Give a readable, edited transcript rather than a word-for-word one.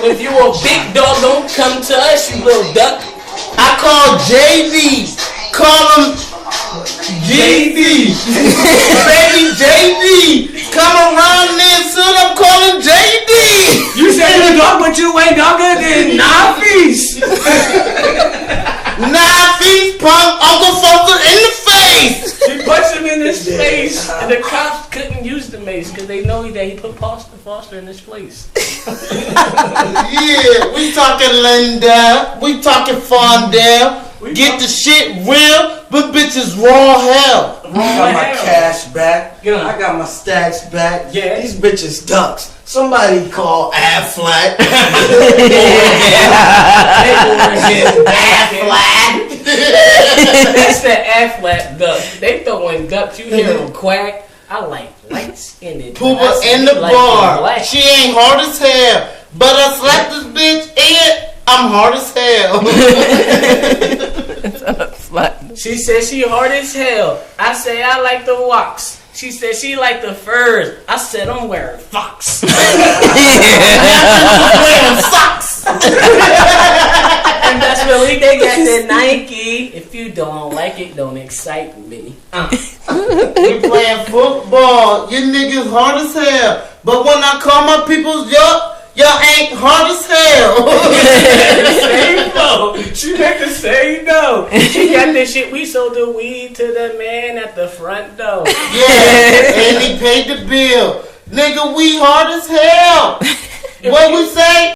If you a big dog, don't come to us, you little duck. I call JD. Call him JD. Baby JD. Come around there soon. I'm calling JD. You say you dog, but you ain't dogger than Nafis. Nafis punk Uncle Foster in the face. She punched him in his face, and the cops couldn't use the mace because they know that he put Foster in his place. Yeah, we talking Linda. We talking Fondell. Get the shit real, but bitches raw hell. I got my cash back. I got my stacks back. Yeah. These bitches ducks. Somebody call Affleck. Affleck. That's the Affleck duck. They throwing ducks. You hear them quack. I like lights in it. Poopa in the bar. She ain't hard as hell, but I slapped this bitch and I'm hard as hell. She said she hard as hell. I say I like the walks. She said she like the furs. I said I'm wearing Fox. Wearing socks. And that's really they got that Nike. If you don't like it, don't excite me. We playing football. You niggas hard as hell. But when I call my peoples, y'all ain't hard as hell. Same though. She make the same though. She got this shit. We sold the weed to the man at the front door. Yeah, and he paid the bill. Nigga, we hard as hell. What we say?